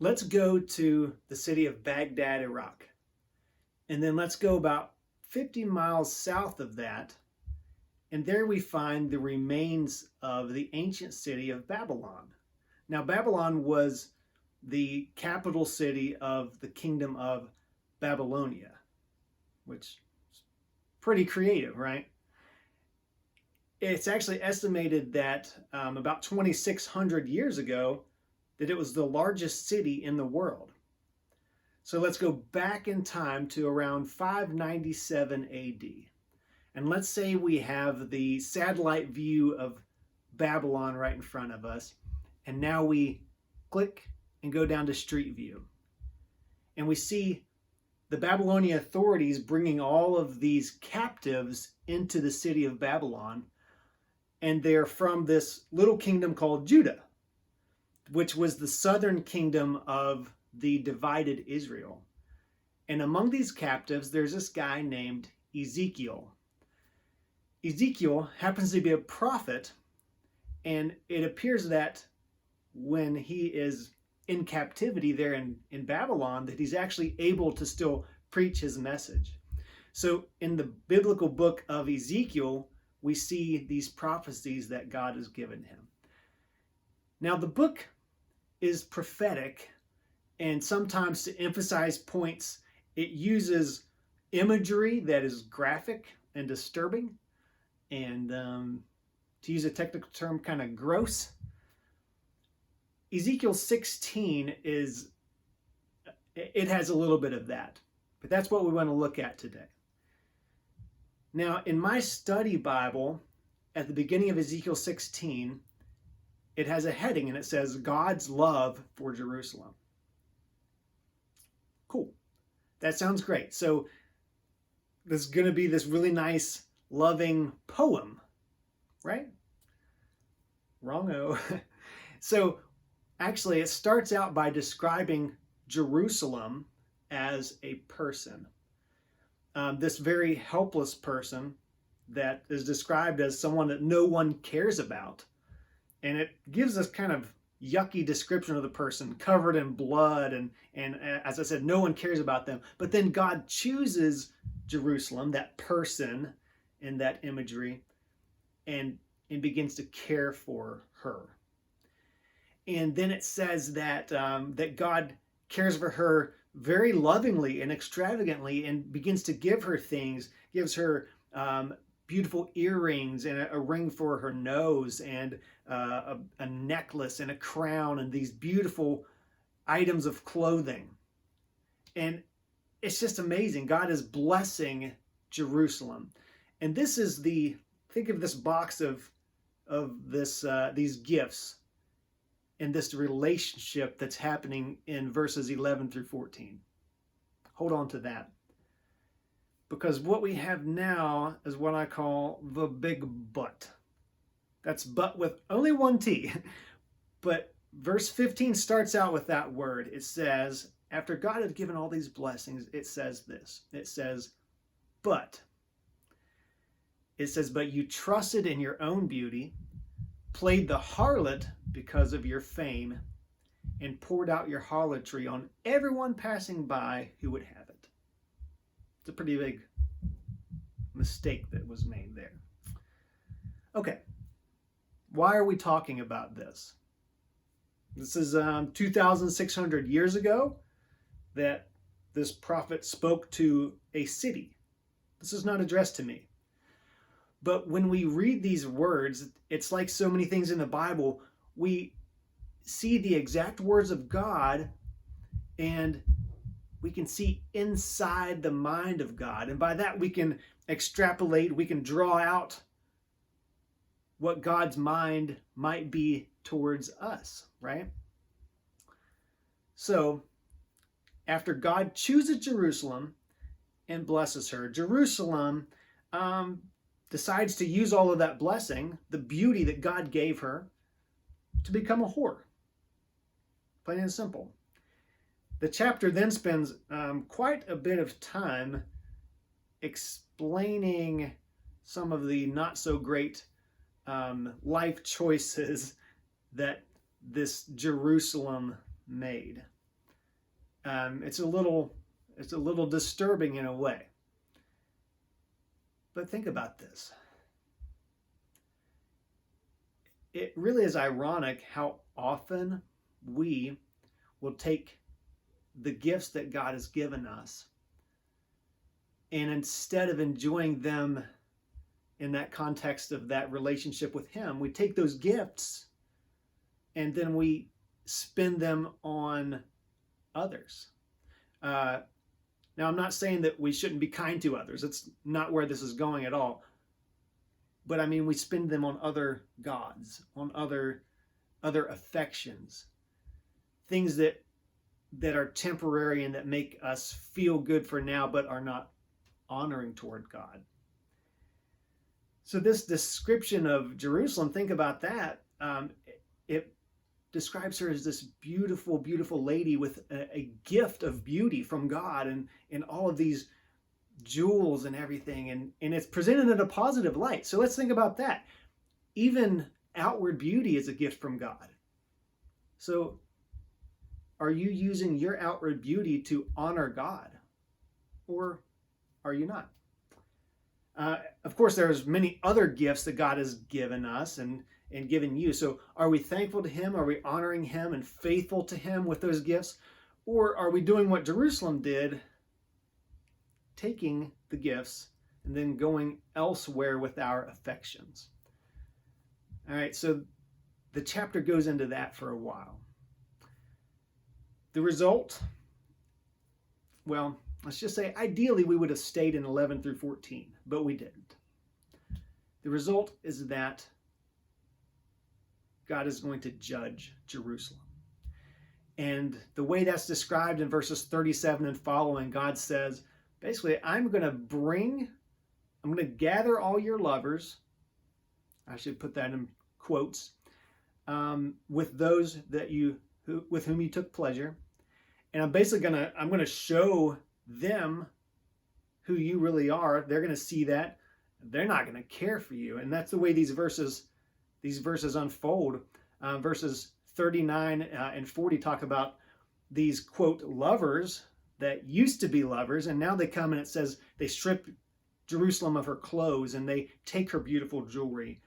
Let's go to the city of Baghdad, Iraq. And then let's go about 50 miles south of that. And there we find the remains of the ancient city of Babylon. Now, Babylon was the capital city of the kingdom of Babylonia, which is pretty creative, right? It's actually estimated that about 2,600 years ago, that it was the largest city in the world. So let's go back in time to around 597 AD. And let's say we have the satellite view of Babylon right in front of us. And now we click and go down to Street View. And we see the Babylonian authorities bringing all of these captives into the city of Babylon. And they're from this little kingdom called Judah, which was the southern kingdom of the divided Israel. And among these captives, there's this guy named Ezekiel. Ezekiel happens to be a prophet, and it appears that when he is in captivity there in Babylon, that he's actually able to still preach his message. So in the biblical book of Ezekiel, we see these prophecies that God has given him. Now, the book is prophetic, and sometimes to emphasize points, it uses imagery that is graphic and disturbing, and to use a technical term, kind of gross. Ezekiel 16 it has a little bit of that, but that's what we want to look at today. Now, in my study Bible, at the beginning of Ezekiel 16, it has a heading and it says, God's love for Jerusalem. Cool. That sounds great. So there's going to be this really nice, loving poem, right? Wrong-o. So actually, it starts out by describing Jerusalem as a person. This very helpless person that is described as someone that no one cares about. And it gives us kind of yucky description of the person, covered in blood, and as I said, no one cares about them. But then God chooses Jerusalem, that person in that imagery, and begins to care for her. And then it says that that God cares for her very lovingly and extravagantly, and begins to give her things, gives her beautiful earrings and a ring for her nose, and a necklace and a crown, and these beautiful items of clothing. And it's just amazing. God is blessing Jerusalem. And this is think of this box of these gifts and this relationship that's happening in verses 11 through 14. Hold on to that. Because what we have now is what I call the big but. That's but with only one T. But verse 15 starts out with that word. It says, after God had given all these blessings, it says this. It says, but. It says, but you trusted in your own beauty, played the harlot because of your fame, and poured out your harlotry on everyone passing by who would have it. It's a pretty big mistake that was made there. Okay, why are we talking about this? This is 2,600 years ago that this prophet spoke to a city. This is not addressed to me. But when we read these words, it's like so many things in the Bible, we see the exact words of God, and we can see inside the mind of God. And by that we can extrapolate, we can draw out what God's mind might be towards us, right? So, after God chooses Jerusalem and blesses her, Jerusalem decides to use all of that blessing, the beauty that God gave her, to become a whore. Plain and simple. The chapter then spends quite a bit of time explaining some of the not so great life choices that this Jerusalem made. It's a little disturbing in a way. But think about this. It really is ironic how often we will take the gifts that God has given us, and instead of enjoying them in that context of that relationship with Him, we take those gifts and then we spend them on others. Now, I'm not saying that we shouldn't be kind to others. It's not where this is going at all. But I mean, we spend them on other gods, on other affections, things that are temporary and that make us feel good for now, but are not honoring toward God. So this description of Jerusalem, think about that. It describes her as this beautiful, beautiful lady with a gift of beauty from God and all of these jewels and everything. And it's presented in a positive light. So let's think about that. Even outward beauty is a gift from God. So are you using your outward beauty to honor God? Or are you not? Of course, there's many other gifts that God has given us and given you. So are we thankful to Him? Are we honoring Him and faithful to Him with those gifts? Or are we doing what Jerusalem did, taking the gifts and then going elsewhere with our affections? All right, so the chapter goes into that for a while. The result, well, let's just say ideally we would have stayed in 11 through 14, but we didn't. The result is that God is going to judge Jerusalem. And the way that's described in verses 37 and following, God says, basically, I'm going to gather all your lovers. I should put that in quotes, with those that with whom you took pleasure. And I'm basically I'm going to show them who you really are. They're going to see that. They're not going to care for you. And that's the way these verses unfold. Verses 39 and 40 talk about these, quote, lovers that used to be lovers, and now they come and it says they strip Jerusalem of her clothes and they take her beautiful jewelry.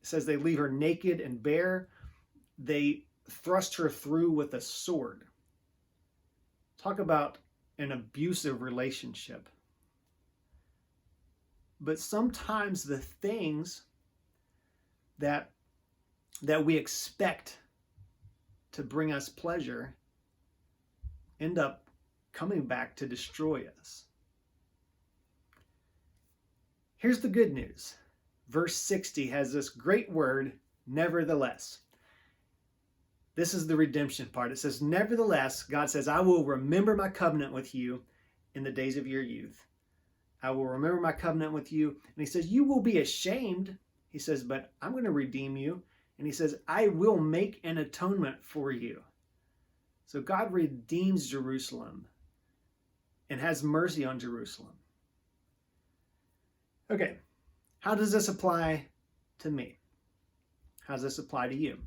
It says they leave her naked and bare. They thrust her through with a sword. Talk about an abusive relationship. But sometimes the things that we expect to bring us pleasure end up coming back to destroy us. Here's the good news. Verse 60 has this great word, nevertheless. This is the redemption part. It says, nevertheless, God says, I will remember my covenant with you in the days of your youth. I will remember my covenant with you. And he says, you will be ashamed. He says, but I'm going to redeem you. And he says, I will make an atonement for you. So God redeems Jerusalem and has mercy on Jerusalem. Okay, how does this apply to me? How does this apply to you?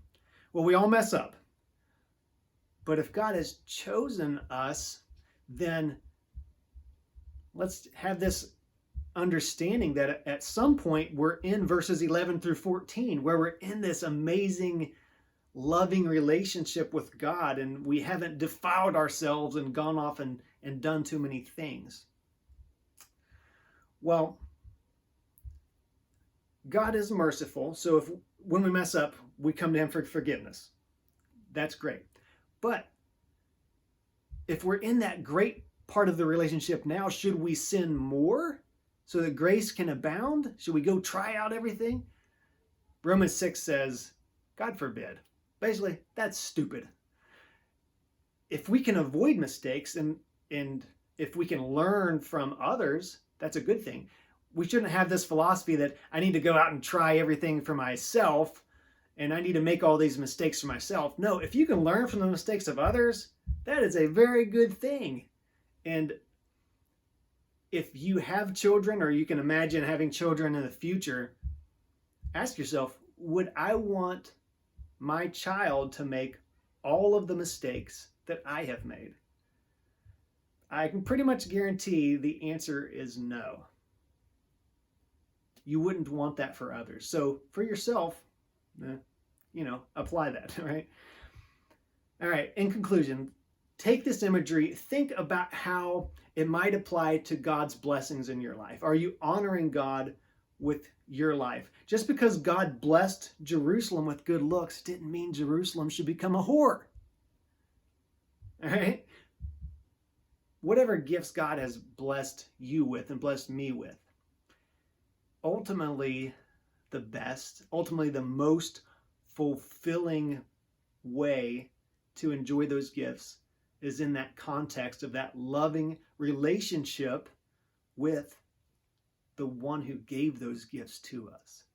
Well, we all mess up. But if God has chosen us, then let's have this understanding that at some point we're in verses 11 through 14, where we're in this amazing, loving relationship with God, and we haven't defiled ourselves and gone off and done too many things. Well, God is merciful, so when we mess up, we come to Him for forgiveness. That's great. But if we're in that great part of the relationship now, should we sin more so that grace can abound? Should we go try out everything? Romans 6 says, God forbid. Basically, that's stupid. If we can avoid mistakes and if we can learn from others, that's a good thing. We shouldn't have this philosophy that I need to go out and try everything for myself and I need to make all these mistakes for myself. No, if you can learn from the mistakes of others, that is a very good thing. And if you have children, or you can imagine having children in the future, ask yourself, would I want my child to make all of the mistakes that I have made? I can pretty much guarantee the answer is no. You wouldn't want that for others. So for yourself, apply that, right? All right, in conclusion, take this imagery, think about how it might apply to God's blessings in your life. Are you honoring God with your life? Just because God blessed Jerusalem with good looks didn't mean Jerusalem should become a whore. All right? Whatever gifts God has blessed you with and blessed me with, ultimately the most fulfilling way to enjoy those gifts is in that context of that loving relationship with the one who gave those gifts to us.